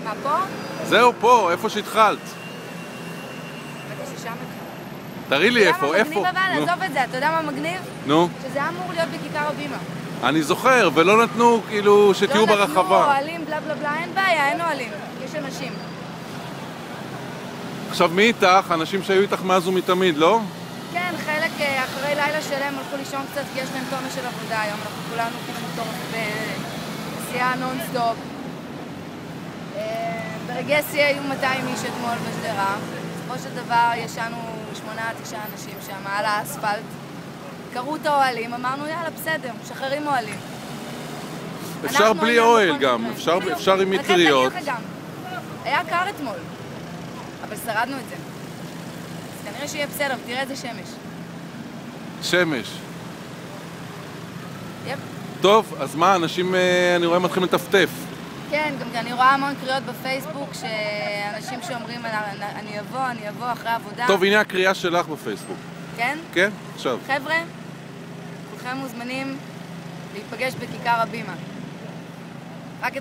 מה, פה? זהו, פה, איפה שהתחלת. בטח ששם התחלת. תראי לי איפה, אתה יודע מה מגניב אבל? נו. עזוב את זה, אתה יודע מה מגניב? נו. שזה היה אמור להיות בכיכר הבימה. אני זוכר, ולא נתנו כאילו שתהיו לא נתנו ברחבה. אוהלים, בלה בלה בלה, אין בעיה, אין אוהלים. יש אנשים. עכשיו מי איתך? אנשים שהיו איתך מאז ומתמיד, לא? כן, חלק אחרי לילה שלם הלכו לישון קצת כי יש להם תומש של עבודה היום. אנחנו כולנו כאילו מטורף בנסיעה נונסטופ. ברגע שיא היו 200 איש אתמול בשדרה. בסופו של דבר ישנו 8-9 אנשים שם על האספלט. קראו את האוהלים, אמרנו יאללה בסדר, משחררים אוהלים. אפשר בלי אוהל גם, אפשר עם מטריות. היה קר אתמול, אבל שרדנו את זה. אז כנראה שיהיה בסדר, תראה איזה שמש. שמש. יפ. טוב, אז מה, אנשים, אני רואה, מתחילים לטפטף. כן, גם אני רואה המון קריאות בפייסבוק שאנשים שאומרים אני אבוא אחרי עבודה. טוב, הנה הקריאה שלך בפייסבוק. כן? כן, עכשיו. חבר'ה, כולכם מוזמנים להיפגש בכיכר הבימה.